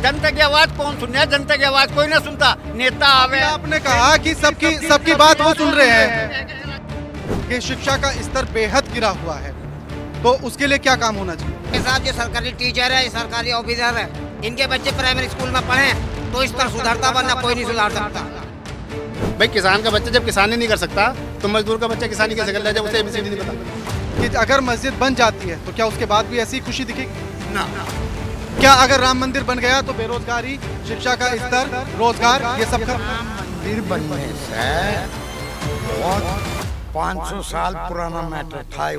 जनता की आवाज कौन सुने? जनता की आवाज कोई ना सुनता। नेता आवे। आपने कहा कि सबकी बात वो सुन रहे हैं कि शिक्षा का स्तर बेहद गिरा हुआ है, तो उसके लिए क्या काम होना चाहिए? साहब जो सरकारी टीचर है, सरकारी ऑफिसर है, इनके बच्चे प्राइमरी स्कूल में पढ़े तो स्तर सुधरता, वरना कोई नहीं सुधार सकता। भाई किसान का बच्चा जब किसानी नहीं कर सकता तो मजदूर का बच्चा किसानी कैसे कर ले, जब उसे एबीसीडी नहीं पता। कि अगर मस्जिद बन जाती है तो क्या उसके बाद भी ऐसी खुशी दिखेगी? ना। क्या अगर राम मंदिर बन गया तो बेरोजगारी, शिक्षा का स्तर, रोजगार, ये सब राम मंदिर बनने से बहुत 500 साल पुराना मैटर था।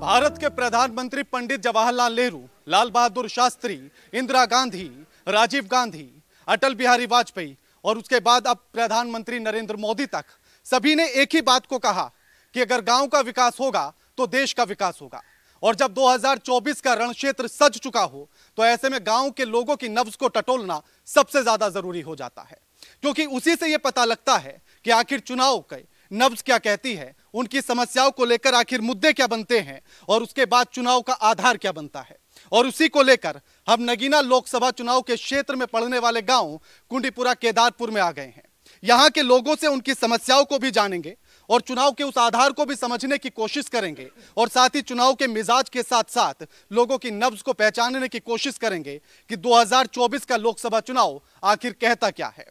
भारत के प्रधानमंत्री पंडित जवाहरलाल नेहरू, लाल बहादुर शास्त्री, इंदिरा गांधी, राजीव गांधी, अटल बिहारी वाजपेयी और उसके बाद अब प्रधानमंत्री नरेंद्र मोदी तक सभी ने एक ही बात को कहा कि अगर गांव का विकास होगा तो देश का विकास होगा। और जब 2024 का रण क्षेत्र सज चुका हो तो ऐसे में गांव के लोगों की नब्ज को टटोलना सबसे ज्यादा जरूरी हो जाता है, क्योंकि उसी से यह पता लगता है कि आखिर चुनाव के नब्ज क्या कहती है, उनकी समस्याओं को लेकर आखिर मुद्दे क्या बनते हैं और उसके बाद चुनाव का आधार क्या बनता है। और उसी को लेकर हम नगीना लोकसभा चुनाव के क्षेत्र में पड़ने वाले गांव कुंडीपुरा केदारपुर में आ गए हैं। यहां के लोगों से उनकी समस्याओं को भी जानेंगे और चुनाव के उस आधार को भी समझने की कोशिश करेंगे और साथ ही चुनाव के मिजाज के साथ साथ लोगों की नब्ज को पहचानने की कोशिश करेंगे कि 2024 का लोकसभा चुनाव आखिर कहता क्या है।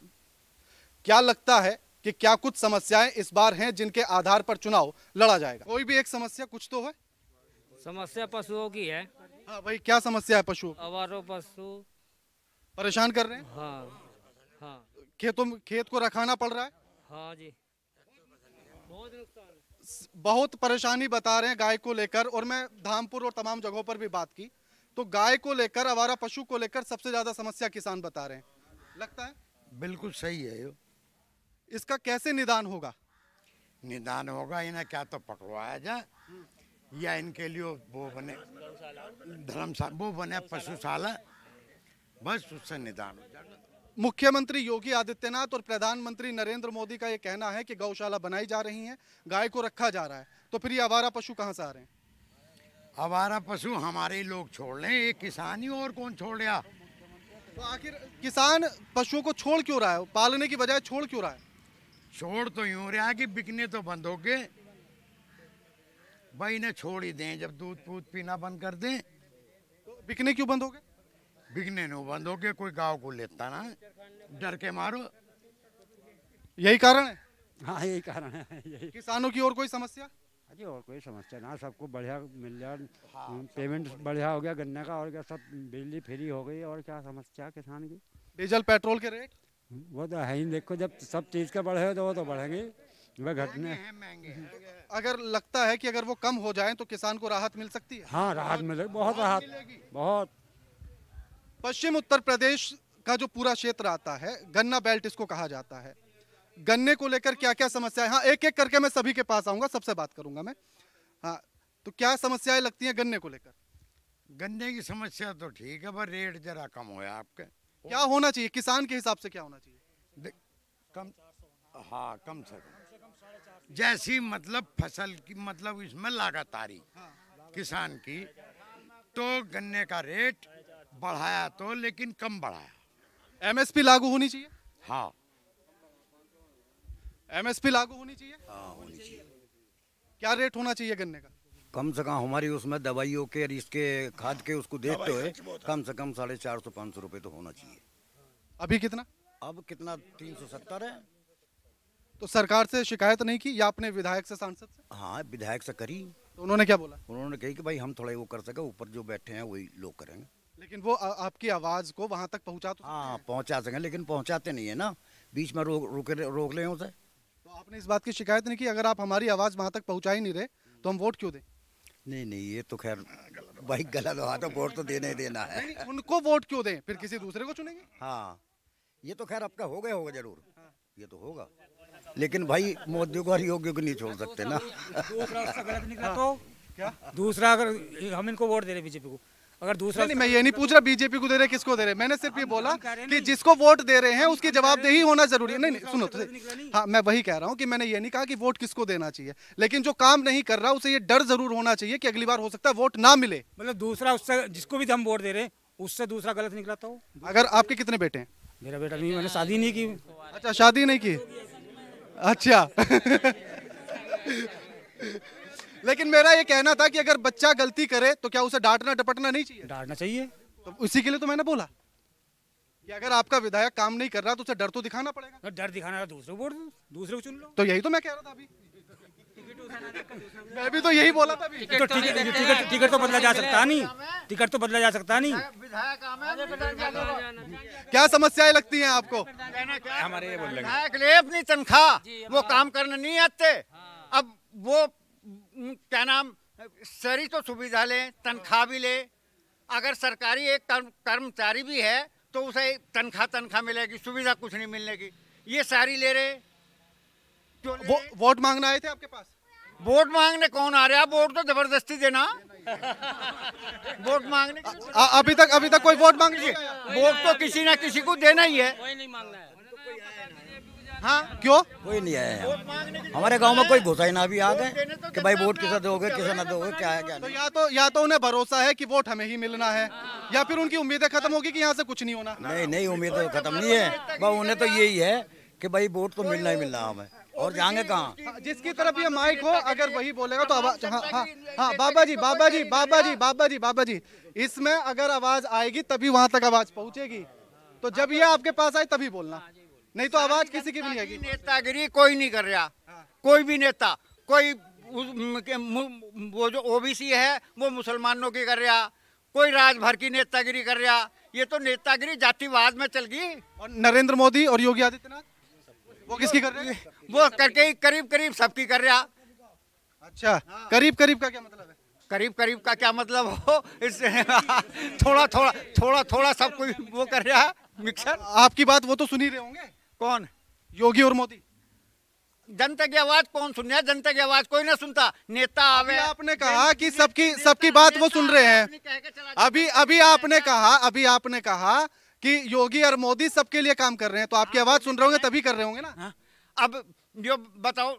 क्या लगता है कि क्या कुछ समस्याएं इस बार हैं जिनके आधार पर चुनाव लड़ा जाएगा? कोई भी एक समस्या कुछ तो है। समस्या पशुओं की है। हाँ भाई, क्या समस्या है? पशु आवारा पशु परेशान कर रहे हैं। हाँ हाँ। खेत को रखाना पड़ रहा है। हाँ जी, बहुत नुकसान, बहुत परेशानी बता रहे हैं गाय को लेकर। और मैं धामपुर और तमाम जगहों पर भी बात की तो गाय को लेकर, आवारा पशु को लेकर सबसे ज्यादा समस्या किसान बता रहे हैं। लगता है बिल्कुल सही है। यो इसका कैसे निदान होगा? निदान होगा इन्हें क्या तो पकड़वाया जाए या इनके लिए वो बने धर्मशाला, वो बने पशुशाला, बस उससे निदान हो जाएगा। मुख्यमंत्री योगी आदित्यनाथ और प्रधानमंत्री नरेंद्र मोदी का यह कहना है कि गौशाला बनाई जा रही है, गाय को रखा जा रहा है, तो फिर ये आवारा पशु कहां से आ रहे हैं? आवारा पशु हमारे ही लोग छोड़ रहे हैं, ये किसान ही और कौन छोड़ रहा? तो आखिर किसान पशुओं को छोड़ क्यों रहा है? पालने की बजाय छोड़ क्यों रहा है? छोड़ तो यूं रहा कि बिकने तो बंद हो गए भाई, इन्हें छोड़ ही दें। जब दूध पूध पीना बंद कर दें तो बिकने क्यों बंद हो गए? बिकने नहीं बंद हो गए, कोई गाँव को लेता ना, डर के मारो। यही कारण है। हाँ यही कारण है। यही किसानों की और कोई समस्या? अजी और कोई समस्या ना, सबको बढ़िया मिल जाए। पेमेंट बढ़िया हो गया गन्ने का, और क्या सब बिजली फ्री हो गई, और क्या समस्या किसान की? डीजल पेट्रोल के रेट वो तो है ही। देखो जब सब चीज़ के बढ़े तो वो तो बढ़ेंगे, वह घटने। अगर लगता है कि अगर वो कम हो जाए तो किसान को राहत मिल सकती है? हाँ राहत मिलेगी, बहुत राहत, बहुत। पश्चिम उत्तर प्रदेश का जो पूरा क्षेत्र आता है, गन्ना बेल्ट इसको कहा जाता है, गन्ने को लेकर क्या क्या समस्याएं? हाँ, एक एक करके मैं सभी के पास आऊंगा, सबसे बात करूंगा मैं। हाँ, तो क्या समस्याएं लगती हैं गन्ने को लेकर? गन्ने की समस्या तो ठीक है, पर रेट जरा कम होया आपके। क्या होना चाहिए किसान के हिसाब से? क्या होना चाहिए? कम, हाँ कम से कम, जैसी मतलब फसल की, मतलब इसमें लागत आ रही किसान की, तो गन्ने का रेट बढ़ाया तो, लेकिन कम बढ़ाया। एमएसपी लागू होनी चाहिए। हाँ एमएसपी लागू होनी चाहिए। हाँ होनी चाहिए। क्या रेट होना चाहिए गन्ने का? कम से कम हमारी उसमें दवाइयों के और इसके खाद के उसको देखते हुए कम से कम 450-500 रुपए तो होना चाहिए। अभी कितना? अब कितना 370 है। तो सरकार से शिकायत नहीं की या अपने विधायक से, सांसद से? हाँ विधायक से करी। तो उन्होंने क्या बोला? उन्होंने कही कि भाई हम थोड़ा वो कर सके, ऊपर जो बैठे हैं वही लोग करेंगे। लेकिन वो आपकी आवाज को वहां तक पहुंचा तो? हाँ पहुंचा सकें, लेकिन पहुंचाते नहीं है ना, बीच में रोक ले उसे। तो आपने इस बात की शिकायत नहीं की? अगर आप हमारी आवाज वहां तक पहुंचा ही नहीं रहे तो हम वोट क्यों दें? नहीं ये तो खैर भाई गलत हुआ, तो वोट तो देना ही देना है। नहीं, उनको वोट क्यों दें? फिर किसी दूसरे को चुनेंगे। हाँ ये तो खैर आपका होगा जरूर, ये तो होगा, लेकिन भाई मोदी को और योगी को नहीं छोड़ सकते ना। दूसरा उसका गलत निकला तो क्या? दूसरा अगर हम इनको वोट दे रहे बीजेपी को, अगर दूसरा नहीं, मैं ये नहीं पूछ रहा बीजेपी को दे रहे किसको दे रहे, मैंने सिर्फ ये बोला कि जिसको वोट दे रहे हैं उसकी जवाबदेही होना जरूरी है। नहीं नहीं सुनो तो, हाँ मैं वही कह रहा हूँ कि मैंने ये नहीं कहा कि वोट किसको देना चाहिए, लेकिन जो काम नहीं कर रहा उसे ये डर जरूर होना चाहिए कि अगली बार हो सकता है वोट ना मिले। मतलब दूसरा उससे जिसको भी हम वोट दे रहे हैं उससे दूसरा गलत निकला तो। अगर आपके कितने बेटे हैं? मेरा बेटा नहीं, मैंने शादी नहीं की। अच्छा शादी नहीं की, अच्छा लेकिन मेरा ये कहना था कि अगर बच्चा गलती करे तो क्या उसे डांटना डपटना नहीं चाहिए? डांटना चाहिए। तो इसी के लिए तो मैंने बोला कि अगर आपका विधायक काम नहीं कर रहा तो उसे डर तो दिखाना पड़ेगा। डर दिखाना है दूसरे वोट दो, दूसरे को चुन लो। तो यही तो मैं कह रहा था अभी, मैं भी तो यही बोला था अभी। तो टिकट तो बदला जा सकता नहीं, टिकट तो बदला जा सकता नहीं। क्या समस्याएं लगती हैं आपको? हमारे ये बोल रहे अपनी तनख्वाह वो काम करने नहीं आते। अब वो क्या नाम सारी तो सुविधा ले, तनख्वाह भी ले। अगर सरकारी एक कर्मचारी भी है तो उसे तनख्वाह मिलेगी, सुविधा कुछ नहीं मिलने की। ये सारी ले रहे क्यों? वोट मांगने आए थे आपके पास? वोट मांगने कौन आ रहा? वोट तो जबरदस्ती देना। वोट मांगने अभी तक कोई वोट मांग नहीं आया। वोट तो किसी ना किसी को देना ही है। कोई नहीं मांगना है। हाँ क्यों? कोई नहीं आया हमारे गांव में, कोई घुसा ही ना भी आ गए कि भाई वोट किसे दोगे किसे ना दोगे, क्या है क्या नहीं। तो या तो उन्हें भरोसा है कि वोट हमें ही मिलना है, या फिर उनकी उम्मीदें खत्म होगी कि यहाँ से कुछ नहीं होना। नहीं उम्मीद तो खत्म नहीं है, बस उन्हें तो यही है कि भाई वोट तो मिलना ही मिलना हमें, और जाएंगे कहाँ? जिसकी तरफ ये माइक हो अगर वही बोलेगा तो आवाज। हाँ बाबा जी इसमें अगर आवाज आएगी तभी वहां तक आवाज पहुंचेगी, तो जब ये आपके पास आए तभी बोलना, नहीं तो आवाज किसी की भी नहीं आएगी। नेतागिरी कोई नहीं कर रहा, कोई भी नेता, कोई वो जो ओबीसी है वो मुसलमानों की कर रहा, कोई राजभर की नेतागिरी कर रहा। ये तो नेतागिरी जातिवाद में चल गई। और नरेंद्र मोदी और योगी आदित्यनाथ वो किसकी कर रहे हैं? वो करके करीब सबकी कर रहा। अच्छा करीब का क्या मतलब है? करीब का क्या मतलब हो, इससे थोड़ा सब कोई वो कर रहा है मिक्सर। आपकी बात वो तो सुन ही रहे होंगे। कौन? योगी और मोदी। जनता की आवाज कौन सुन रहा है? जनता की आवाज कोई ना सुनता। नेता आवे। आपने कहा कि सबकी बात वो सुन रहे हैं। अभी आपने कहा कि योगी और मोदी सबके लिए काम कर रहे हैं, तो आपकी आवाज सुन रहे होंगे तभी कर रहे होंगे ना। हाँ? अब जो बताओ,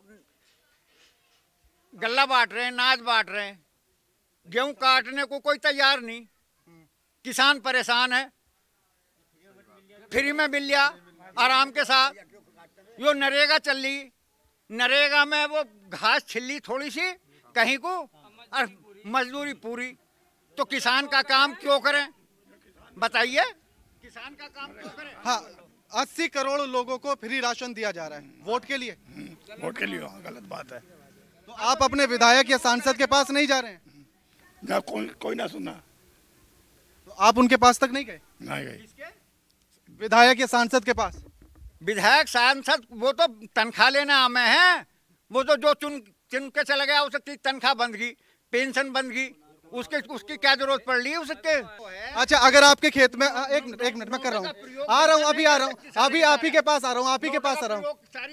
गल्ला बांट रहे हैं, नाच बांट रहे हैं, गेहूं काटने को कोई तैयार नहीं, किसान परेशान है, फ्री में मिल लिया आराम के साथ। यो नरेगा चल रही, नरेगा में वो घास छिल्ली थोड़ी सी कहीं को और मजदूरी पूरी। तो किसान का काम क्यों करें बताइए? किसान का काम क्यों करें? हाँ 80 करोड़ लोगों को फ्री राशन दिया जा रहा है वोट के लिए। वोट के लिए गलत बात है। तो आप अपने विधायक या सांसद के पास नहीं जा रहे हैं? ना कोई ना सुना। तो आप उनके पास तक नहीं गए? नहीं गए। विधायक या सांसद के पास? विधायक सांसद वो तो तनख्वाह लेना हमें है। वो तो जो चुन के चला गया उसकी तनख्वाह बंद गई, पेंशन बंद गई, उसकी क्या जरूरत पड़ रही है उसके? अच्छा अगर आपके खेत में एक मिनट मैं कर रहा हूँ, आ रहा हूँ अभी आप ही के पास आ रहा हूँ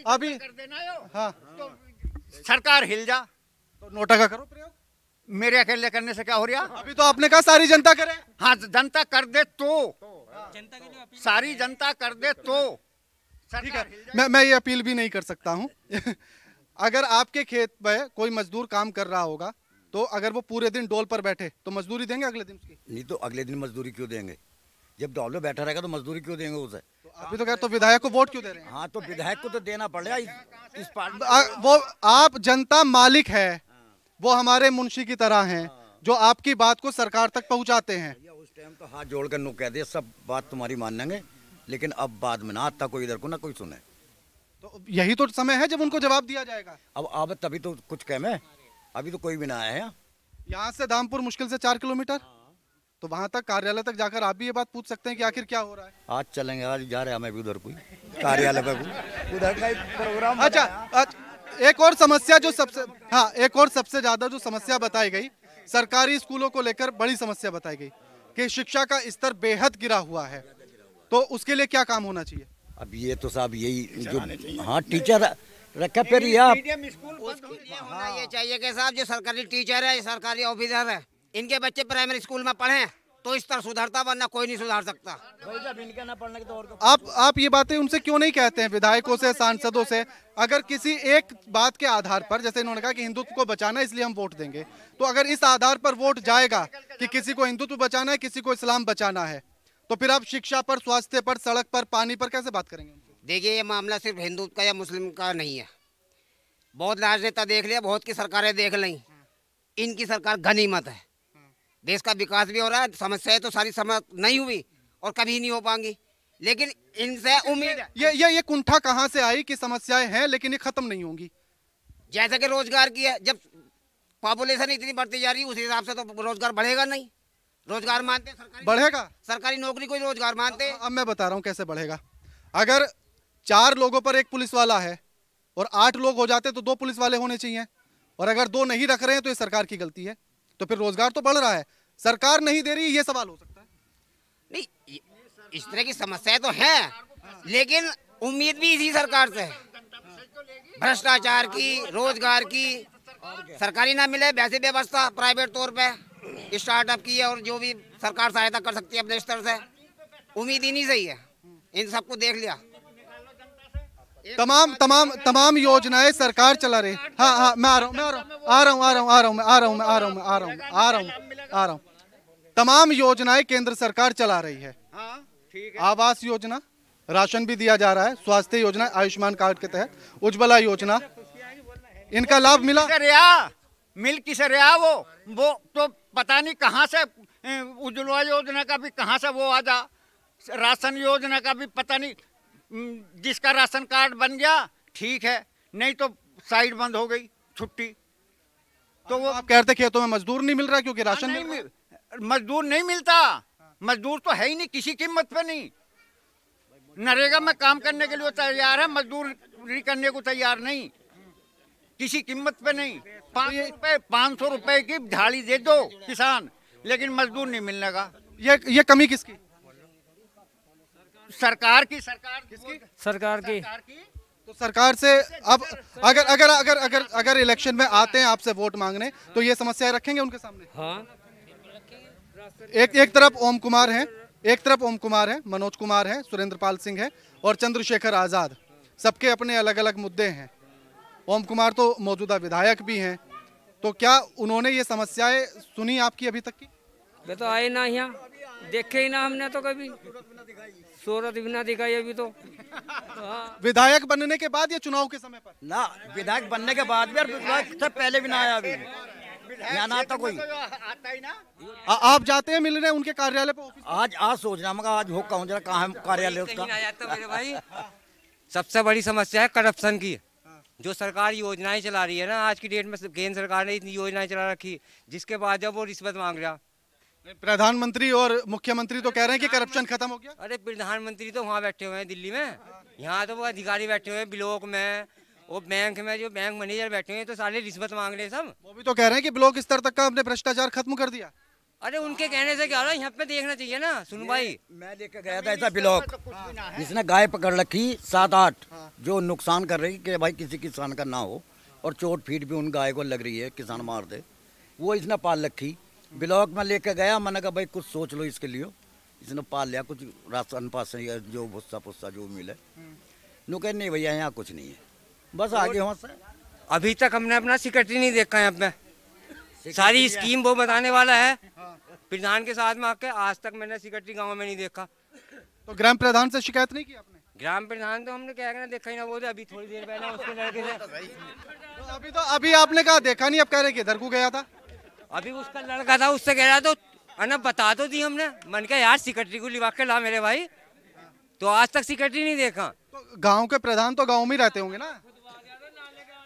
अभी। हाँ सरकार हिल जा तो नोटा का करो प्रयोग। मेरे अकेले करने से क्या हो रहा? अभी तो आपने कहा सारी जनता करे। हाँ जनता कर दे तो, सारी जनता कर दे तो। ठीक है, मैं ये अपील भी नहीं कर सकता हूँ अगर आपके खेत में कोई मजदूर काम कर रहा होगा तो अगर वो पूरे दिन डोल पर बैठे तो मजदूरी देंगे अगले दिन उसकी? नहीं तो अगले दिन मजदूरी क्यों देंगे? जब डोल में बैठा रहेगा तो मजदूरी क्यों देंगे उसे? तो अभी तो कहते तो विधायक को वोट क्यों दे रहे हैं? हाँ तो विधायक को तो देना पड़ेगा इस पार्टी। वो आप जनता मालिक है, वो हमारे मुंशी की तरह हैं जो आपकी बात को सरकार तक पहुंचाते हैं। उस टाइम तो हाथ जोड़ कर नु कह दे सब बात तुम्हारी मानेंगे, लेकिन अब बाद में ना आता कोई इधर को ना कोई सुने। तो यही तो समय है जब उनको जवाब दिया जाएगा। अब तभी तो कुछ कह में, अभी तो कोई भी ना आया है। यहाँ से धामपुर मुश्किल से 4 किलोमीटर, तो वहाँ तक कार्यालय तक जाकर आप भी ये बात पूछ सकते हैं कि आखिर क्या हो रहा है। आज चलेंगे, आज जा रहे हैं हमें भी उधर कोई कार्यालय पे उधर का प्रोग्राम। अच्छा एक और समस्या जो सबसे ज्यादा जो समस्या बताई गई, सरकारी स्कूलों को लेकर बड़ी समस्या बताई गई कि शिक्षा का स्तर बेहद गिरा हुआ है, तो उसके लिए क्या काम होना चाहिए? अब ये तो साहब यही जो हाँ टीचर रखा फिर मीडियम स्कूल होना ये चाहिए कि साहब जो सरकारी टीचर है, सरकारी ऑफिसर है, इनके बच्चे प्राइमरी स्कूल में पढ़ें तो तो स्तर सुधरता, वरना कोई नहीं सुधार सकता। आप ये बातें उनसे क्यों नहीं कहते हैं, विधायकों से, सांसदों से? अगर किसी एक बात के आधार पर, जैसे इन्होंने कहा कि हिंदुत्व को बचाना है इसलिए हम वोट देंगे, तो अगर इस आधार पर वोट जाएगा कि किसी को हिंदुत्व बचाना है, किसी को इस्लाम बचाना है, तो फिर आप शिक्षा पर, स्वास्थ्य पर, सड़क पर, पानी पर कैसे बात करेंगे? देखिए, ये मामला सिर्फ हिंदू का या मुस्लिम का नहीं है। बहुत राजनेता देख लिया, बहुत की सरकारें देख ली, इनकी सरकार गनीमत है। देश का विकास भी हो रहा है, समस्याएं तो सारी समझ नहीं हुई और कभी नहीं हो पाएंगी, लेकिन इनसे उम्मीद है। ये कुंठा कहाँ से आई कि समस्याएं हैं लेकिन ये खत्म नहीं होंगी? जैसे कि रोजगार की है, जब पॉपुलेशन इतनी बढ़ती जा रही है उस हिसाब से तो रोजगार बढ़ेगा नहीं। रोजगार मानते बढ़ेगा, सरकारी नौकरी को रोजगार मानते। अब मैं बता रहा हूँ कैसे बढ़ेगा। अगर 4 लोगों पर 1 पुलिस वाला है और 8 लोग हो जाते तो 2 पुलिस वाले होने चाहिए, और अगर 2 नहीं रख रहे हैं तो ये सरकार की गलती है। तो फिर रोजगार तो बढ़ रहा है, सरकार नहीं दे रही, ये सवाल हो सकता है। नहीं, इस तरह की समस्याएं तो हैं, लेकिन उम्मीद भी इसी सरकार से है। भ्रष्टाचार की, रोजगार की, सरकारी ना मिले वैसे व्यवस्था प्राइवेट तौर पे स्टार्टअप की है, और जो भी सरकार सहायता कर सकती है अपने स्तर से, उम्मीद ही नहीं सही है। इन सबको देख लिया, तमाम योजनाएं सरकार चला रही। हाँ, मैं आ रहा हूँ। तमाम योजनाएं केंद्र सरकार चला रही है। आवास योजना, राशन भी दिया जा रहा है, स्वास्थ्य योजना, आयुष्मान कार्ड के तहत, उज्ज्वला योजना, इनका लाभ मिला। मिल किसे रहा वो तो पता नहीं कहाँ से, उज्ज्वला योजना का भी कहाँ से वो आ जा, राशन योजना का भी पता नहीं। जिसका राशन कार्ड बन गया ठीक है, नहीं तो साइड बंद हो गई, छुट्टी। तो वो आप कहते खेतों में मजदूर नहीं मिल रहा क्योंकि राशन नहीं मजदूर नहीं मिलता। मजदूर तो है ही नहीं, किसी कीमत पे नहीं। नरेगा में काम करने के लिए तैयार है, मजदूरी करने को तैयार नहीं, किसी कीमत पे नहीं। 500 रुपए की झाड़ी दे दो किसान, लेकिन मजदूर नहीं मिलने का। ये कमी किसकी? सरकार की। तो सरकार से अब अगर इलेक्शन में आते हैं आपसे वोट मांगने, तो ये समस्याएं रखेंगे उनके सामने? हाँ। एक तरफ ओम कुमार है, मनोज कुमार है, सुरेंद्र पाल सिंह है और चंद्रशेखर आजाद। सबके अपने अलग अलग मुद्दे हैं। ओम कुमार तो मौजूदा विधायक भी हैं, तो क्या उन्होंने ये समस्याएं सुनी आपकी अभी तक की? वे तो आए ना, यहाँ देखे ही ना हमने तो कभी, सूरत भी ना दिखाई अभी तो। विधायक बनने के बाद या चुनाव के समय पर? ना, विधायक बनने के बाद भी और विधायक से पहले भी ना आया अभी, यहाँ ना आता कोई। आप जाते हैं मिलने उनके कार्यालय पे? आज सोच रहा मगर आज होगा जरा कहाँ है कार्यालय उसका। मेरे भाई, सबसे बड़ी समस्या है करप्शन की। जो सरकार योजनाएं चला रही है ना, आज की डेट में केंद्र सरकार ने इतनी योजनाएं चला रखी, जिसके बाद जब वो रिश्वत मांग रहा। प्रधानमंत्री और मुख्यमंत्री तो कह रहे हैं कि करप्शन खत्म हो गया। अरे प्रधानमंत्री तो वहाँ बैठे हुए हैं दिल्ली में, यहाँ तो वो अधिकारी बैठे हुए हैं ब्लॉक में, वो बैंक में जो बैंक मैनेजर बैठे हुए हैं, तो सारे रिश्वत मांग रहे हैं सब। वो भी तो कह रहे हैं कि ब्लॉक स्तर तक का हमने भ्रष्टाचार खत्म कर दिया। अरे उनके कहने से क्या हो रहा है, यहाँ पे देखना चाहिए ना सुनवाई। मैं लेके गया था ऐसा ब्लॉक, जिसने गाय पकड़ रखी 7-8 जो नुकसान कर रही कि भाई किसी किसान का ना हो, और चोट फीट भी उन गाय को लग रही है, किसान मार दे, वो इसने पाल रखी। ब्लॉक में लेके गया, मैंने कहा भाई कुछ सोच लो इसके लिए। इसने पाल लिया, कुछ राशन पासन जो भुस्सा फुस्सा जो मिले। नु कह नहीं भैया यहाँ कुछ नहीं है, बस आगे वहाँ से। अभी तक हमने अपना सेक्रेटरी नहीं देखा यहाँ पे, सारी स्कीम वो बताने वाला है प्रधान के साथ में आके, आज तक मैंने सेक्रेटरी गांव में नहीं देखा। तो ग्राम प्रधान से शिकायत नहीं की आपने? ग्राम प्रधान तो हमने क्या देखा ही ना, वो अभी थोड़ी देर पहले उसके लड़के से। अभी आपने कहा देखा नहीं, अब कह रहे कि इधर को गया था। अभी उसका लड़का था, उससे कह रहा तो अनब बता तो दी हमने। मन के यार सेक्रेटरी को लिवा के ला मेरे भाई, तो आज तक सेक्रेटरी नहीं देखा। तो गांव के प्रधान तो गांव में ही रहते होंगे ना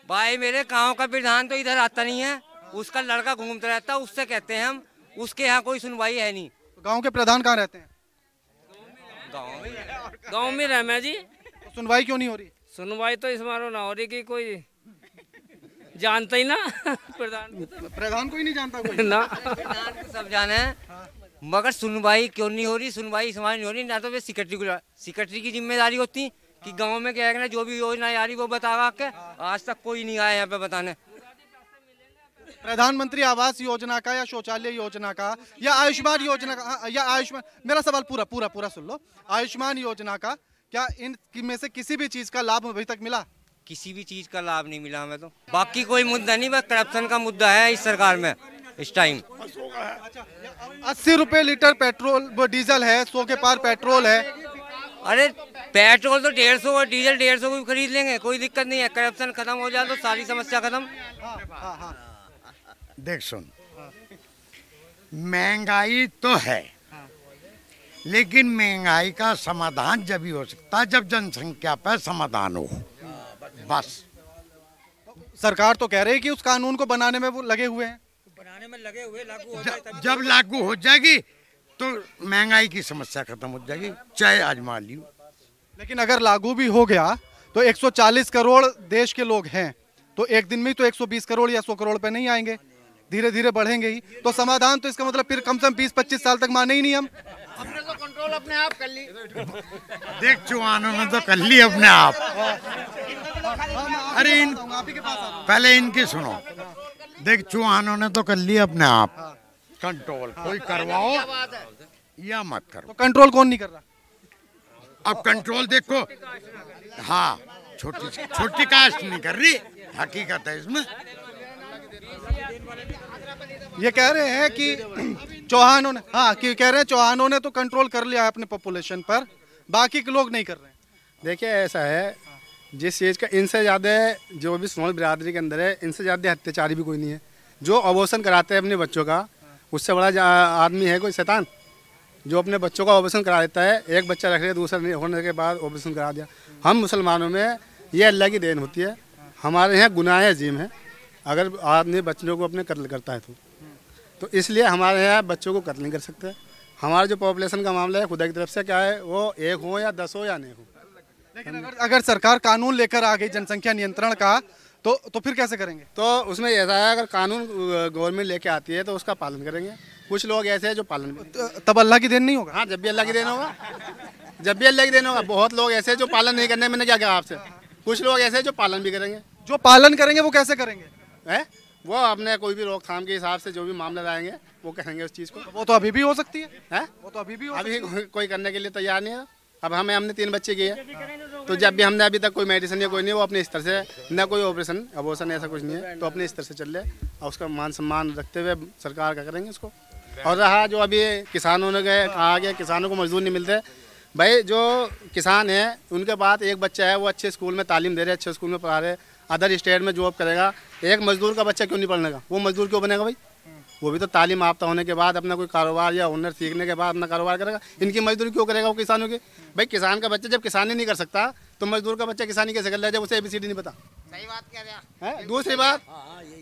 भाई? मेरे गांव का प्रधान तो इधर आता नहीं है, उसका लड़का घूमता रहता है, उससे कहते हैं हम, उसके यहाँ कोई सुनवाई है नहीं। तो गांव के प्रधान कहाँ रहते हैं? गाँव में रहे जी। तो सुनवाई क्यों नहीं हो रही? सुनवाई तो इस मारो ना हो रही कि कोई जानता ही ना प्रधान को ही नहीं जानता कोई ना। प्रधान को सब जाने हैं, मगर सुनवाई क्यों नहीं हो रही? सुनवाई इस नहीं हो रही ना, तो वे सेक्रेटरी की जिम्मेदारी होती कि गांव में क्या है, जो भी योजना आ रही वो बतावा के। आज तक कोई नहीं आया यहाँ पे बताने। प्रधानमंत्री आवास योजना का या शौचालय योजना का या आयुष्मान योजना का, या आयुष्मान, मेरा सवाल पूरा पूरा पूरा सुन लो। आयुष्मान योजना का क्या इन में से किसी भी चीज का लाभ अभी तक मिला? किसी भी चीज का लाभ नहीं मिला हमें तो। बाकी कोई मुद्दा नहीं, बस करप्शन का मुद्दा है इस सरकार में इस टाइम। 80 रुपए लीटर पेट्रोल डीजल है, 100 के पार पेट्रोल है। अरे पेट्रोल तो 150 और डीजल 150 को भी खरीद लेंगे, कोई दिक्कत नहीं है। करप्शन खत्म हो जाए तो सारी समस्या खत्म। देख सुन, महंगाई तो है, लेकिन महंगाई का समाधान जब ही हो सकता है जब जनसंख्या पर समाधान हो। बस सरकार तो कह रही है कि उस कानून को बनाने में वो लगे हुए हैं, बनाने में लगे हुए, लागू हो जाए जब लागू हो जाएगी तो महंगाई की समस्या खत्म हो जाएगी, चाहे आजमा लियो। लेकिन अगर लागू भी हो गया तो 140 करोड़ देश के लोग हैं, तो एक दिन में तो 120 करोड़ या 100 करोड़ पे नहीं आएंगे, धीरे धीरे बढ़ेंगे ही। तो समाधान तो इसका मतलब फिर कम से कम 20-25 साल तक माने ही नहीं हम। हमने तो कंट्रोल अपने आप कर ली। देख चौहानों ने तो कर ली अपने आप। अरे पहले इनकी सुनो। देख चौहानों ने तो कर ली अपने आप कंट्रोल, कोई करवाओ या मत करो। तो कंट्रोल कौन नहीं कर रहा? अब कंट्रोल देखो, हाँ छोटी कास्ट नहीं कर रही, हकीकत है इसमें। ये कह रहे हैं कि चौहानों ने, हाँ कि कह रहे हैं चौहानों ने तो कंट्रोल कर लिया है अपने पॉपुलेशन पर, बाकी के लोग नहीं कर रहे हैं। देखिए ऐसा है, जिस चीज़ का इनसे ज़्यादा जो भी स्मॉल बिरादरी के अंदर है, इनसे ज़्यादा अत्याचारी भी कोई नहीं है। जो अबॉर्शन कराते हैं अपने बच्चों का, उससे बड़ा आदमी है कोई शैतान जो अपने बच्चों का ऑपरेशन करा देता है। एक बच्चा रख लिया, दूसरा होने के बाद ऑपरेशन करा दिया। हम मुसलमानों में ये अल्लाह की देन होती है, हमारे यहाँ गुनाह अजीम है अगर आदमी बच्चों को अपने कत्ल करता है तो इसलिए हमारे यहाँ बच्चों को कत्ल नहीं कर सकते। हमारा जो पॉपुलेशन का मामला है खुदा की तरफ से क्या है, वो 1 हो या 10 हो या नहीं हो। लेकिन अगर सरकार कानून लेकर आ गई जनसंख्या नियंत्रण का तो फिर कैसे करेंगे? तो उसमें ऐसा है, अगर कानून गवर्नमेंट लेके आती है तो उसका पालन करेंगे। कुछ लोग ऐसे हैं जो पालन तब अल्लाह की देन नहीं होगा। हाँ, जब भी अल्लाह की देन होगा, जब भी अल्लाह की देन होगा। बहुत लोग ऐसे जो पालन नहीं करने, मैंने क्या कहा आपसे, कुछ लोग ऐसे जो पालन भी करेंगे। जो पालन करेंगे वो कैसे करेंगे? है वो अपने कोई भी रोकथाम के हिसाब से जो भी मामला लाएंगे वो करेंगे उस चीज़ को। वो तो अभी भी हो सकती है, वो तो अभी भी कोई करने के लिए तैयार नहीं है। अब हमने 3 बच्चे किए, तो जब भी हमने अभी तक कोई मेडिसिन या कोई नहीं, वो अपने स्तर से, न कोई ऑपरेशन अबॉर्शन ऐसा कुछ नहीं है, तो अपने स्तर से चल रहे और उसका मान सम्मान रखते हुए सरकार का करेंगे उसको। और रहा जो अभी किसानों ने कहा गया किसानों को मजदूर नहीं मिलते, भाई जो किसान है उनके पास एक बच्चा है, वो अच्छे स्कूल में तालीम दे रहे, अच्छे स्कूल में पढ़ा रहे, अदर स्टेट में जॉब करेगा, एक मजदूर का बच्चा क्यों नहीं पढ़ने का? वो मजदूर क्यों बनेगा भाई? वो भी तो तालीम याफ्ता होने के बाद अपना कोई कारोबार या हुनर सीखने के बाद अपना कारोबार करेगा। इनकी मजदूरी क्यों करेगा वो किसानों की? भाई किसान का बच्चा जब किसानी नहीं कर सकता तो मजदूर का बच्चा किसानी कैसे कर रहा है जब उसे ABCD नहीं पता? सही बात कह रहे हैं। दूसरी बात,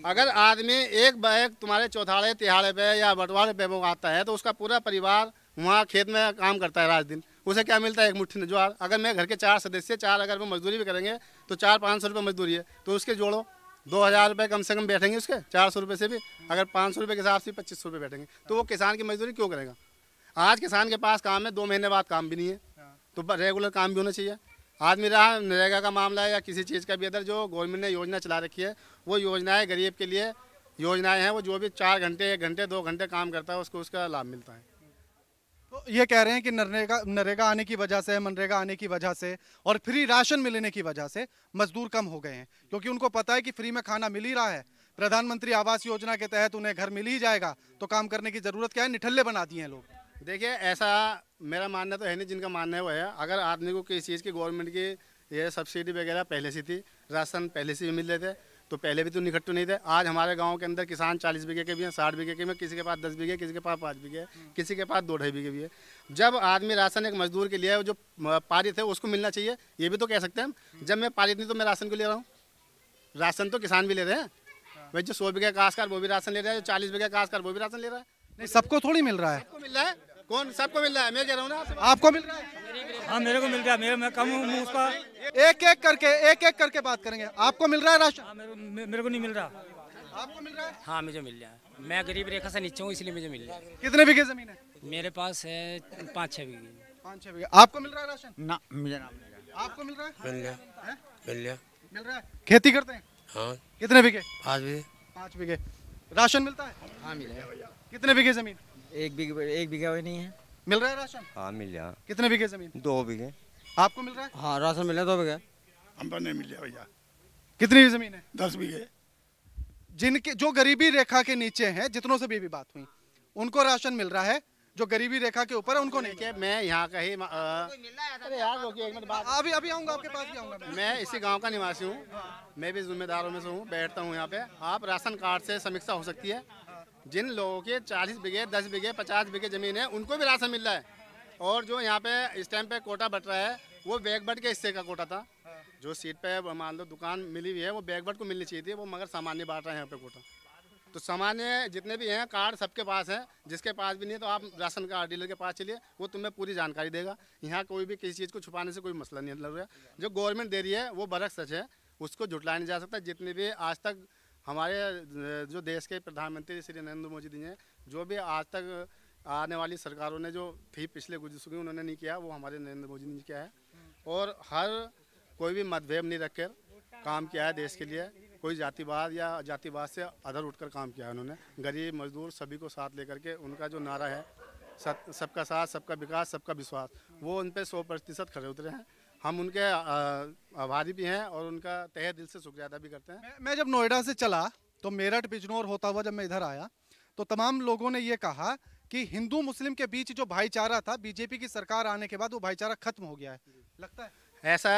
अगर आदमी एक बैग तुम्हारे चौथाड़े तिहाड़े पे या बंटवारे पे वो आता है तो उसका पूरा परिवार वहाँ खेत में काम करता है रात दिन, उसे क्या मिलता है? एक मुट्ठी ज्वार। अगर मैं घर के 4 सदस्य 4 अगर वो मजदूरी भी करेंगे तो 400-500 रुपये मजदूरी है, तो उसके जोड़ो 2000 रुपये कम से कम बैठेंगे उसके, 400 रुपये से भी अगर 500 रुपये के हिसाब से 2500 रुपये बैठेंगे, तो वो किसान की मजदूरी क्यों करेगा? आज किसान के पास काम है, 2 महीने बाद काम भी नहीं है, तो रेगुलर काम भी होना चाहिए। आदमी रहा नरेगा का मामला है या किसी चीज़ का भी, अदर जो गवर्नमेंट ने योजना चला रखी है वो योजनाएं गरीब के लिए योजनाएं हैं, वो जो भी 4 घंटे 1 घंटे 2 घंटे काम करता है उसको उसका लाभ मिलता है। तो ये कह रहे हैं कि नरेगा आने की वजह से, मनरेगा आने की वजह से और फ्री राशन मिलने की वजह से मजदूर कम हो गए हैं, क्योंकि उनको पता है कि फ्री में खाना मिल ही रहा है। प्रधानमंत्री आवास योजना के तहत उन्हें घर मिल ही जाएगा, तो काम करने की जरूरत क्या है? निठल्ले बना दिए हैं लोग। देखिए ऐसा मेरा मानना तो है नहीं, जिनका मानना है वो है। अगर आदमी को किसी चीज़ की गवर्नमेंट की ये सब्सिडी वगैरह पहले से थी, राशन पहले से भी मिल रहे थे, तो पहले भी तो निकट्टू नहीं थे। आज हमारे गांव के अंदर किसान 40 बीघे के भी हैं, 60 बीघे के भी हैं, किसी के पास 10 बीघे, किसी के पास 5 बीघे, किसी के पास 2-2.5 बीघे भी है। जब आदमी राशन एक मजदूर के लिए जो पारित है उसको मिलना चाहिए, ये भी तो कह सकते हैं हम। जब मैं पारित नहीं तो मैं राशन को ले रहा हूँ, राशन तो किसान भी ले रहे हैं भाई। जो 100 बीघे काश्तकार वो भी राशन ले रहा है, जो 40 बीघे काश्तकार वो भी राशन ले रहा है। नहीं, सबको थोड़ी मिल रहा है। सबको मिल रहा है। कौन सबको मिल रहा है? मैं कह रहा हूँ ना, आपको मिल रहा है? हाँ मेरे को मिल रहा है, मैं कम हूँ उसका। एक एक करके बात करेंगे। आपको मिल रहा है राशन? हाँ, मेरे को नहीं मिल रहा। आपको मिल रहा है? हाँ मुझे मिल रहा है, मैं गरीब रेखा से नीचे हूँ इसलिए मुझे मिल रहा है। कितने बीघे जमीन है? मेरे पास है 5-6 बीघे। 5-6 बीघे। आपको मिल रहा है राशन? ना, मुझे ना मिलेगा। आपको मिल रहा है? मिल गया। मिल रहा है। खेती करते हैं? हाँ। कितने बीघे? 5 बीघे। 5 बीघे। राशन मिलता है? हाँ मिला। कितने बीघे जमीन? एक बीघा भी नहीं है। मिल रहा है राशन? हाँ मिल गया। कितने बीघे जमीन? 2 बीघे। आपको मिल रहा है? हाँ राशन मिला 2 बीघा। हमको नहीं मिल रहा भैया। कितनी जमीन है? 10 बीघे। जिनके जो गरीबी रेखा के नीचे हैं, जितनों से भी बात हुई, उनको राशन मिल रहा है, जो गरीबी रेखा के ऊपर है उनको नहीं। देखिए मैं यहाँ का ही अरे यार रोकिए एक मिनट बात। अभी आऊंगा आपके पास भी आऊंगा। मैं इसी गांव का निवासी हूँ, मैं भी जिम्मेदारों में से हूँ, बैठता हूँ यहाँ पे। आप राशन कार्ड से समीक्षा हो सकती है। जिन लोगों के 40 बीघे 10 बीघे 50 बीघे जमीन है उनको भी राशन मिल रहा है, और जो यहाँ पे इस टाइम पे कोटा बट रहा है वो बैकवर्ड के हिस्से का कोटा था। जो सीट पे मान लो दुकान मिली हुई है वो बैकवर्ड को मिलनी चाहिए थी, वो मगर सामान्य बांट रहे हैं यहाँ पे कोटा। तो सामान्य जितने भी हैं कार्ड सबके पास है, जिसके पास भी नहीं है तो आप राशन कार्ड डीलर के पास चलिए, वो तुम्हें पूरी जानकारी देगा। यहाँ कोई भी किसी चीज़ को छुपाने से कोई मसला नहीं लग रहा है। जो गवर्नमेंट दे रही है वो बरक सच है, उसको झुटलाया नहीं जा सकता। जितने भी आज तक हमारे जो देश के प्रधानमंत्री श्री नरेंद्र मोदी जी ने जो भी आज तक आने वाली सरकारों ने जो थी पिछले गुजर चुकी उन्होंने नहीं किया, वो हमारे नरेंद्र मोदी ने किया है। और हर कोई भी मतभेद नहीं रखकर काम किया है देश के लिए। कोई जातिवाद या जातिवाद से अधर उठकर काम किया है उन्होंने। गरीब मजदूर सभी को साथ लेकर के उनका जो नारा है सबका साथ सबका विकास सबका विश्वास, वो उन पर 100% खड़े उतरे हैं। हम उनके आभारी भी हैं और उनका तहे दिल से शुक्रिया अदा भी करते हैं। मैं जब नोएडा से चला तो मेरठ बिजनौर होता हुआ जब मैं इधर आया तो तमाम लोगों ने ये कहा कि हिंदू मुस्लिम के बीच जो भाईचारा था बीजेपी की सरकार आने के बाद वो भाईचारा खत्म हो गया है, लगता है? ऐसा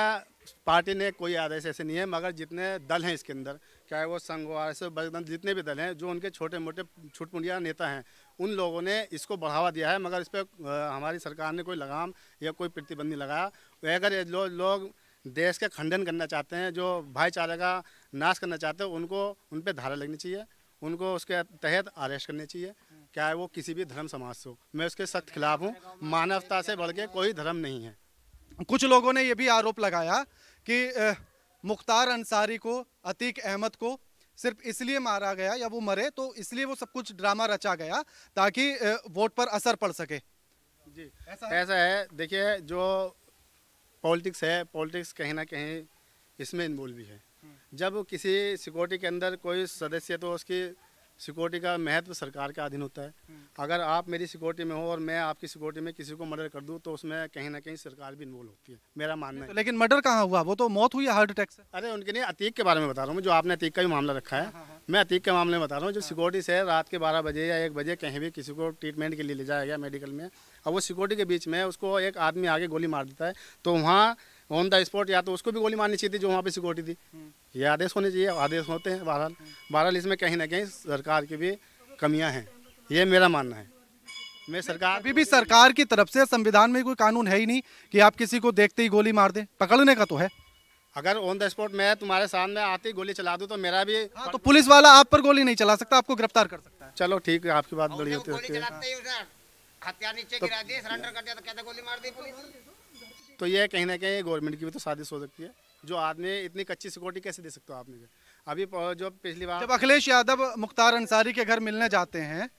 पार्टी ने कोई आदेश ऐसे नहीं है, मगर जितने दल हैं इसके अंदर, चाहे वो संघ जितने भी दल हैं, जो उनके छोटे मोटे छुटपुटिया नेता हैं, उन लोगों ने इसको बढ़ावा दिया है। मगर इस पर हमारी सरकार ने कोई लगाम या कोई प्रतिबंध नहीं लगाया। अगर लोग देश का खंडन करना चाहते हैं, जो भाईचारे का नाश करना चाहते हैं, उनको उन पर धारा लगनी चाहिए, उनको उसके तहत अरेस्ट करनी चाहिए, चाहे वो किसी भी धर्म समाज से हो। मैं उसके सख्त खिलाफ हूँ। मानवता से बढ़ के कोई धर्म नहीं है। कुछ लोगों ने यह भी आरोप लगाया कि मुख्तार अंसारी को, अतीक अहमद को सिर्फ इसलिए मारा गया या वो मरे तो इसलिए वो सब कुछ ड्रामा रचा गया ताकि वोट पर असर पड़ सके। जी ऐसा है। देखिए जो पॉलिटिक्स है, पॉलिटिक्स कहीं ना कहीं इसमें इन्वॉल्व भी है। जब किसी सिक्योरिटी के अंदर कोई सदस्य, तो उसकी सिक्योरिटी का महत्व सरकार के अधीन होता है। अगर आप मेरी सिक्योरिटी में हो और मैं आपकी सिक्योरिटी में किसी को मर्डर कर दूं तो उसमें कहीं ना कहीं सरकार भी इन्वॉल्व होती है, मेरा मानना है। लेकिन मर्डर कहाँ हुआ? वो तो मौत हुई है हार्ट अटैक से। अरे उनके नहीं, अतीक के बारे में बता रहा हूँ मैं, जो आपने अतीक का भी मामला रखा है। मैं अतीक के मामले में बता रहा हूँ। जो सिक्योरिटी से रात के 12 बजे या 1 बजे कहीं भी किसी को ट्रीटमेंट के लिए ले जाया गया मेडिकल में, अब वो सिक्योरिटी के बीच में उसको एक आदमी आगे गोली मार देता है, तो वहाँ ऑन द स्पॉट या तो उसको भी गोली मारनी चाहिए थी जो वहाँ पे सिक्योरिटी थी। ये आदेश होने चाहिए, आदेश होते हैं। बहरहाल इसमें कहीं ना कहीं सरकार की भी कमियां हैं, ये मेरा मानना है। मैं सरकार अभी भी सरकार की तरफ से संविधान में कोई कानून है ही नहीं कि आप किसी को देखते ही गोली मार दें। पकड़ने का तो है। अगर ऑन द स्पॉट मैं तुम्हारे सामने आते ही गोली चला दूं तो मेरा भी तो पुलिस वाला आप पर गोली नहीं चला सकता, आपको गिरफ्तार कर सकता है। चलो ठीक है, आपकी बात बड़ी होती है। तो ये कहीं ना कहीं गवर्नमेंट की भी तो साजिश हो सकती है। जो आदमी इतनी कच्ची सिक्योरिटी कैसे दे सकते हो आपने? अभी जो पिछली बार जब अखिलेश यादव मुख्तार अंसारी के घर मिलने जाते हैं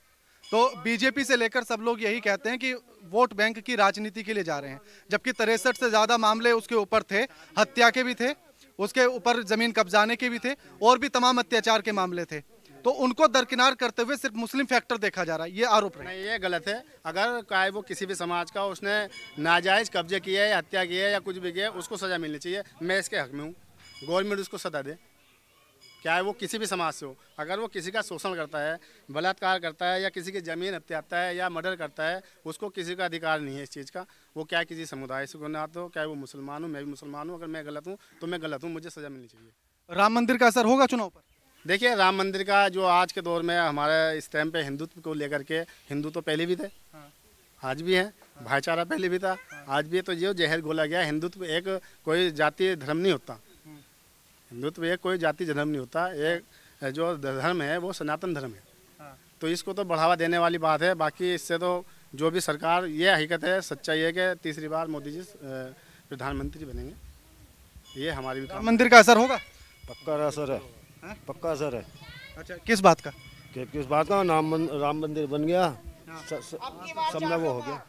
तो बीजेपी से लेकर सब लोग यही कहते हैं कि वोट बैंक की राजनीति के लिए जा रहे हैं, जबकि 63 से ज़्यादा मामले उसके ऊपर थे, हत्या के भी थे, उसके ऊपर ज़मीन कब्जाने के भी थे, और भी तमाम अत्याचार के मामले थे। तो उनको दरकिनार करते हुए सिर्फ मुस्लिम फैक्टर देखा जा रहा है, ये आरोप है। नहीं, ये गलत है। अगर चाहे वो किसी भी समाज का उसने नाजायज़ कब्जे किया है या हत्या की है या कुछ भी किया, उसको सज़ा मिलनी चाहिए। मैं इसके हक में हूँ, गवर्नमेंट उसको सज़ा दे, चाहे वो किसी भी समाज से हो। अगर वो किसी का शोषण करता है, बलात्कार करता है या किसी की ज़मीन हत्याता है या मर्डर करता है, उसको किसी का अधिकार नहीं है इस चीज़ का। वो क्या किसी समुदाय से गुनाह हो, क्या वो मुसलमान हो, मैं भी मुसलमान हूँ। अगर मैं गलत हूँ तो मैं गलत हूँ, मुझे सज़ा मिलनी चाहिए। राम मंदिर का असर होगा चुनाव पर? देखिए राम मंदिर का जो आज के दौर में हमारे इस टाइम पे हिंदुत्व को लेकर के, हिंदू तो पहले भी थे, आज भी हैं, भाईचारा पहले भी था, आज भी है। तो जो जहर घोला गया, हिंदुत्व एक कोई जाति धर्म नहीं होता, हिंदुत्व एक कोई जाति धर्म नहीं होता। एक जो धर्म है वो सनातन धर्म है। तो इसको तो बढ़ावा देने वाली बात है। बाकी इससे तो जो भी सरकार, ये हकीकत है, सच्चाई है कि तीसरी बार मोदी जी प्रधानमंत्री बनेंगे। ये हमारी भी राम मंदिर का असर होगा? पक्का असर है, पक्का असर है। अच्छा, किस बात का? किस बात का? राम मंदिर बन गया, सब में वो हो गया।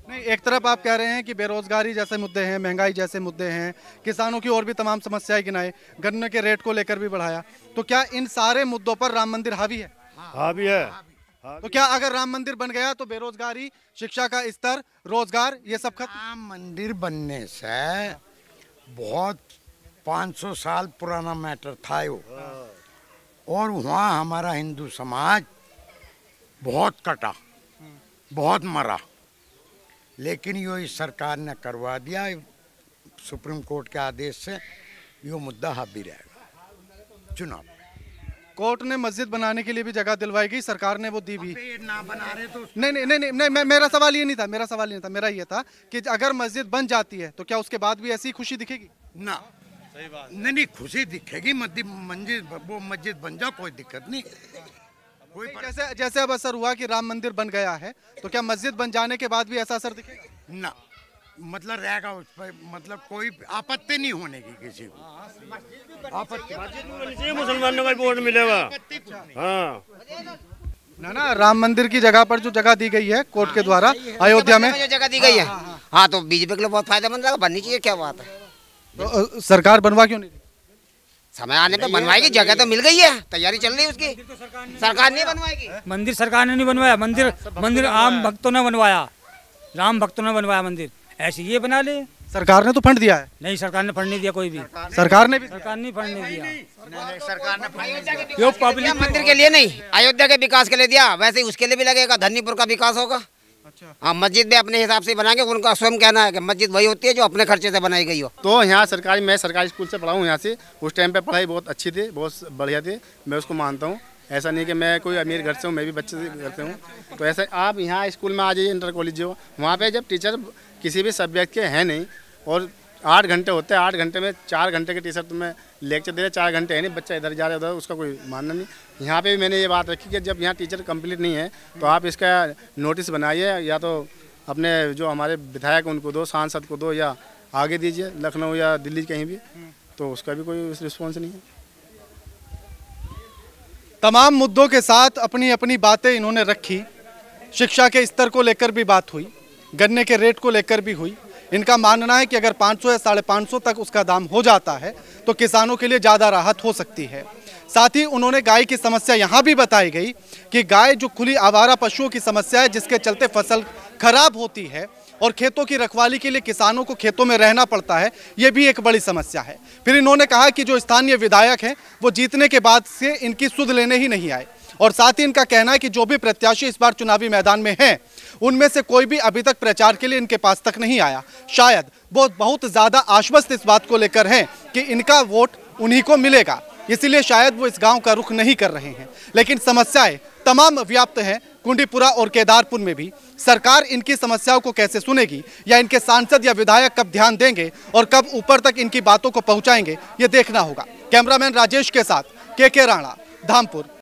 नहीं, एक तरफ आप कह रहे हैं कि बेरोजगारी जैसे मुद्दे हैं, महंगाई जैसे मुद्दे हैं, किसानों की और भी तमाम समस्याएं गिनाए, गन्ने के रेट को लेकर भी बढ़ाया, तो क्या इन सारे मुद्दों पर राम मंदिर हावी है? हाँ भी है। तो क्या अगर राम मंदिर बन गया तो बेरोजगारी, शिक्षा का स्तर, रोजगार ये सब खत्म? राम मंदिर बनने से बहुत 500 साल पुराना मैटर था वो, और वहाँ हमारा हिंदू समाज बहुत कटा, बहुत मरा, लेकिन यो इस सरकार ने करवा दिया। सुप्रीम कोर्ट के आदेश से यो मुद्दा हावी रहेगा। चुनाव कोर्ट ने मस्जिद बनाने के लिए भी जगह दिलवाई गई, सरकार ने वो दी भी। ना बना रहे तो नहीं, मेरा सवाल ये नहीं था, मेरा ये था कि अगर मस्जिद बन जाती है तो क्या उसके बाद भी ऐसी खुशी दिखेगी? ना, सही बात नहीं, खुशी दिखेगी। मस्जिद बन जाओ, कोई दिक्कत नहीं। कोई जैसे अब असर हुआ कि राम मंदिर बन गया है, तो क्या मस्जिद बन जाने के बाद भी ऐसा असर दिखेगा? ना, मतलब रहेगा उस पर, मतलब कोई आपत्ति नहीं होने की किसी को। आपत्ति मुसलमानों का वोट मिलेगा। हाँ ना, राम मंदिर की जगह पर जो जगह दी गई है कोर्ट के द्वारा अयोध्या में, जो जगह दी गई है, हाँ, तो बीजेपी के लिए बहुत फायदेमंद रहेगा, बननी चाहिए। क्या बात है? तो सरकार बनवा क्यों नहीं? समय आने पे बनवाएगी, जगह तो मिल गई है, तैयारी चल रही है उसकी। सरकार नहीं बनवाएगी। मंदिर सरकार ने नहीं बनवाया, मंदिर आम भक्तों ने बनवाया, राम भक्तों ने बनवाया मंदिर। ऐसे ये बना ले। सरकार ने तो फंड दिया है। नहीं, सरकार ने फंड नहीं दिया, कोई भी सरकार ने फंड नहीं दिया। सरकार ने क्यों? पब्लिक मंदिर के लिए नहीं, अयोध्या के विकास के लिए दिया, वैसे ही उसके लिए भी लगेगा। धन्नीपुर का विकास होगा। हाँ, मस्जिद भी अपने हिसाब से बनाएंगे। उनका स्वयं कहना है कि मस्जिद वही होती है जो अपने खर्चे से बनाई गई हो। तो यहाँ मैं सरकारी स्कूल से पढ़ा हूँ यहाँ से। उस टाइम पे पढ़ाई बहुत अच्छी थी, बहुत बढ़िया थी, मैं उसको मानता हूँ। ऐसा नहीं कि मैं कोई अमीर घर से हूँ, मैं भी बच्चे से घर से हूँ। तो ऐसे आप यहाँ स्कूल में आ जाइए, इंटर कॉलेज जो वहाँ पे जब टीचर किसी भी सब्जेक्ट के हैं नहीं, और 8 घंटे होते हैं, 8 घंटे में 4 घंटे के टीचर तुम्हें लेक्चर दे रहे, 4 घंटे है नहीं, बच्चा इधर जा रहा है उधर, उसका कोई मानना नहीं। यहाँ पे भी मैंने ये बात रखी कि जब यहाँ टीचर कंप्लीट नहीं है तो आप इसका नोटिस बनाइए, या तो अपने जो हमारे विधायक उनको दो, सांसद को दो, या आगे दीजिए लखनऊ या दिल्ली कहीं भी, तो उसका भी कोई रिस्पॉन्स नहीं है। तमाम मुद्दों के साथ अपनी अपनी बातें इन्होंने रखी। शिक्षा के स्तर को लेकर भी बात हुई, गन्ने के रेट को लेकर भी हुई। इनका मानना है कि अगर 500 या 550 तक उसका दाम हो जाता है तो किसानों के लिए ज़्यादा राहत हो सकती है। साथ ही उन्होंने गाय की समस्या यहाँ भी बताई गई कि गाय जो खुली आवारा पशुओं की समस्या है, जिसके चलते फसल खराब होती है और खेतों की रखवाली के लिए किसानों को खेतों में रहना पड़ता है, ये भी एक बड़ी समस्या है। फिर इन्होंने कहा कि जो स्थानीय विधायक हैं वो जीतने के बाद से इनकी सुध लेने ही नहीं आए, और साथ ही इनका कहना है कि जो भी प्रत्याशी इस बार चुनावी मैदान में हैं उनमें से कोई भी अभी तक प्रचार के लिए इनके पास तक नहीं आया। शायद वो बहुत ज़्यादा आश्वस्त इस बात को लेकर हैं कि इनका वोट उन्हीं को मिलेगा, इसलिए शायद वो इस गांव का रुख नहीं कर रहे हैं। लेकिन समस्याएं तमाम व्याप्त हैं कुंडीपुरा और केदारपुर में भी। सरकार इनकी समस्याओं को कैसे सुनेगी, या इनके सांसद या विधायक कब ध्यान देंगे और कब ऊपर तक इनकी बातों को पहुंचाएंगे, ये देखना होगा। कैमरामैन राजेश के साथ के राणा, धामपुर,